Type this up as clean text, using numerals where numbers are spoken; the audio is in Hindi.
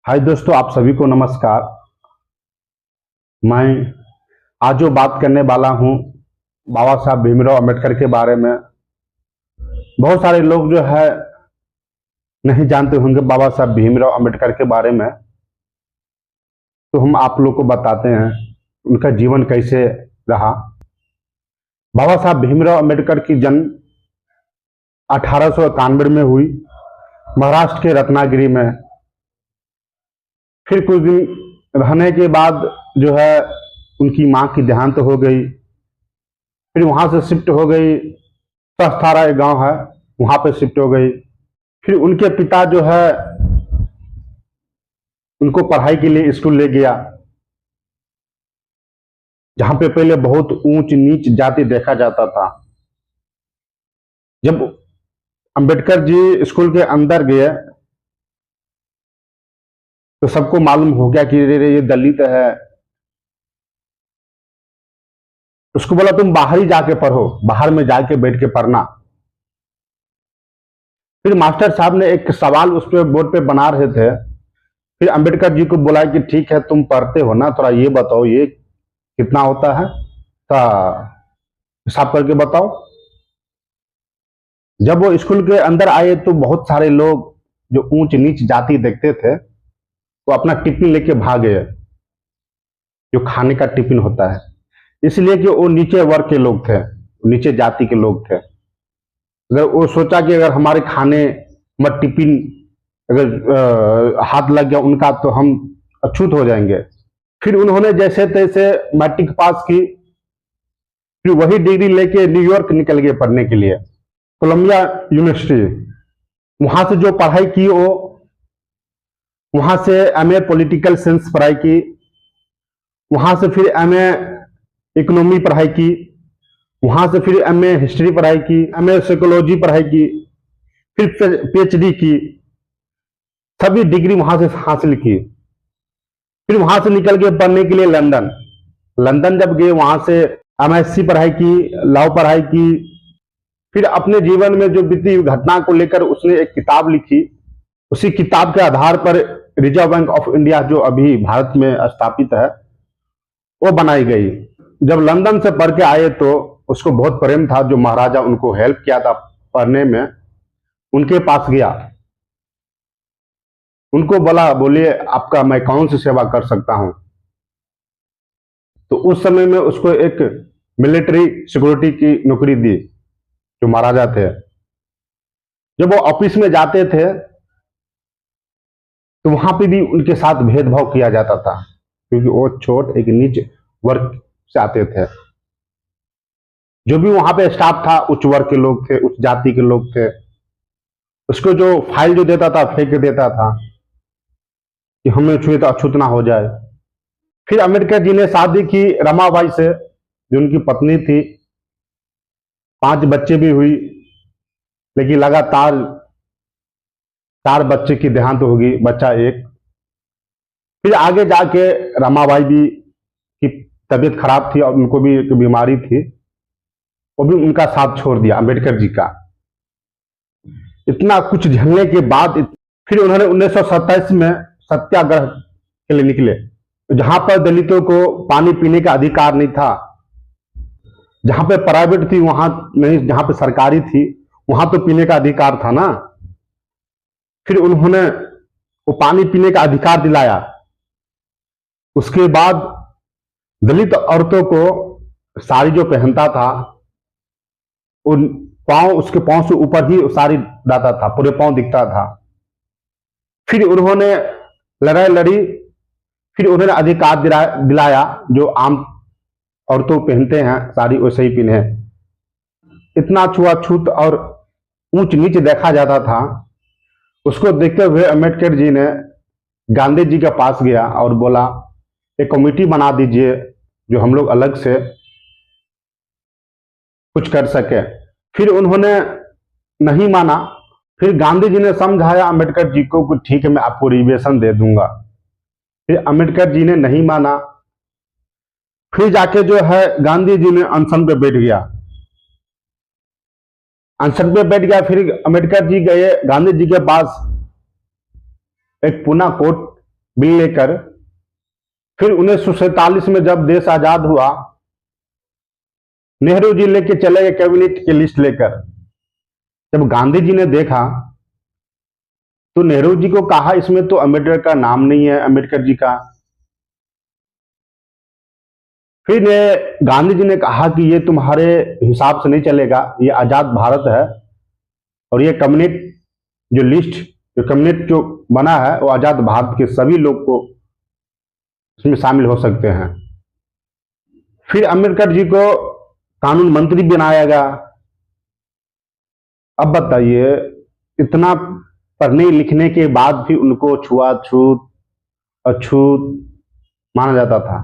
हाय दोस्तों, आप सभी को नमस्कार। मैं आज जो बात करने वाला हूं बाबा साहब भीमराव अंबेडकर के बारे में। बहुत सारे लोग जो है नहीं जानते होंगे बाबा साहब भीमराव अंबेडकर के बारे में, तो हम आप लोग को बताते हैं उनका जीवन कैसे रहा। बाबा साहब भीमराव अंबेडकर की जन्म 1891 में हुई, महाराष्ट्र के रत्नागिरी में। फिर कुछ दिन रहने के बाद जो है उनकी मां की देहांत हो गई। फिर वहां से शिफ्ट हो गई, सहस्थारा एक गांव है, वहां पे शिफ्ट हो गई। फिर उनके पिता जो है उनको पढ़ाई के लिए स्कूल ले गया, जहां पे पहले बहुत ऊंच नीच जाति देखा जाता था। जब अंबेडकर जी स्कूल के अंदर गए तो सबको मालूम हो गया कि ये दलित है। उसको बोला तुम बाहर ही जाके पढ़ो, बाहर में जाके बैठ के पढ़ना। फिर मास्टर साहब ने एक सवाल उस पे बोर्ड पे बना रहे थे। फिर अंबेडकर जी को बोला कि ठीक है तुम पढ़ते हो ना, थोड़ा ये बताओ ये कितना होता है, थोड़ा हिसाब करके बताओ। जब वो स्कूल के अंदर आए तो बहुत सारे लोग जो ऊंच नीच जाति देखते थे वो अपना टिफिन लेके भाग गए, जो खाने का टिफिन होता है, इसलिए कि वो नीचे वर्ग के लोग थे, नीचे जाति के लोग थे। अगर वो सोचा कि अगर हमारे खाने में टिफिन अगर हाथ लग गया उनका तो हम अछूत हो जाएंगे। फिर उन्होंने जैसे तैसे मैट्रिक पास की। फिर वही डिग्री लेके न्यूयॉर्क निकल गए पढ़ने के लिए, कोलंबिया यूनिवर्सिटी। वहां से जो पढ़ाई की वो वहां से एमए पॉलिटिकल साइंस पढ़ाई की, वहां से फिर एमए इकोनॉमी पढ़ाई की, वहां से फिर एमए हिस्ट्री पढ़ाई की, एमए साइकोलॉजी पढ़ाई की, फिर पीएचडी की। सभी डिग्री वहां से हासिल की। फिर वहां से निकल के पढ़ने के लिए लंदन। लंदन जब गए वहां से एमएससी पढ़ाई की, लॉ पढ़ाई की। फिर अपने जीवन में जो बीती घटना को लेकर उसने एक किताब लिखी। उसी किताब के आधार पर रिजर्व बैंक ऑफ इंडिया जो अभी भारत में स्थापित है वो बनाई गई। जब लंदन से पढ़ के आए तो उसको बहुत प्रेम था, जो महाराजा उनको हेल्प किया था पढ़ने में, उनके पास गया। उनको बोला, बोलिए आपका मैं कौन सी सेवा कर सकता हूं। तो उस समय में उसको एक मिलिट्री सिक्योरिटी की नौकरी दी, जो महाराजा थे। जब वो ऑफिस में जाते थे तो वहां पे भी उनके साथ भेदभाव किया जाता था, क्योंकि वो छोट एक नीच वर्ग से आते थे। जो भी वहां पे स्टाफ था उच्च वर्ग के लोग थे, उच्च जाति के लोग थे। उसको जो फाइल जो देता था फेंक देता था कि हमें छुए तो अछूत ना हो जाए। फिर अम्बेडकर जी ने शादी की रमाबाई से, जो उनकी पत्नी थी। 5 बच्चे भी हुई, लेकिन लगातार 4 बच्चे की देहांत होगी, बच्चा एक। फिर आगे जाके रमाबाई भी की तबीयत खराब थी और उनको भी एक बीमारी थी, वो भी उनका साथ छोड़ दिया अम्बेडकर जी का। इतना कुछ झेलने के बाद फिर उन्होंने 1927 में सत्याग्रह के लिए निकले, जहां पर दलितों को पानी पीने का अधिकार नहीं था। जहां पे प्राइवेट थी वहां नहीं, जहां पे सरकारी थी वहां तो पीने का अधिकार था ना। फिर उन्होंने वो पानी पीने का अधिकार दिलाया। उसके बाद दलित औरतों को साड़ी जो पहनता था उन पांव, उसके पांव से ऊपर ही साड़ी डालता था, पूरे पांव दिखता था। फिर उन्होंने लड़ाई लड़ी। फिर उन्होंने अधिकार दिलाया जो आम औरतों पहनते हैं साड़ी वैसे ही पहने। इतना छुआछूत और ऊंच नीच देखा जाता था। उसको देखते हुए अम्बेडकर जी ने गांधी जी के पास गया और बोला एक कमेटी बना दीजिए जो हम लोग अलग से कुछ कर सके। फिर उन्होंने नहीं माना। फिर गांधी जी ने समझाया अम्बेडकर जी को कि ठीक है मैं आपको रिजर्वेशन दे दूंगा। फिर अम्बेडकर जी ने नहीं माना। फिर जाके जो है गांधी जी ने अनशन पे बैठ गया। अनशन पे बैठ गया। फिर अम्बेडकर जी गए गांधी जी के पास। एक पूना कोर्ट बिल लेकर फिर 1947 में जब देश आजाद हुआ, नेहरू जी लेके चले गए कैबिनेट की लिस्ट लेकर। जब गांधी जी ने देखा तो नेहरू जी को कहा इसमें तो अम्बेडकर का नाम नहीं है, अम्बेडकर जी का। फिर गांधी जी ने कहा कि ये तुम्हारे हिसाब से नहीं चलेगा, ये आजाद भारत है और ये कम्युनिट जो लिस्ट जो कम्युनिट जो बना है वो आजाद भारत के सभी लोग को इसमें शामिल हो सकते हैं। फिर अम्बेडकर जी को कानून मंत्री बनाया गया। अब बताइए, इतना पढ़ने लिखने के बाद भी उनको छुआछूत अछूत माना जाता था।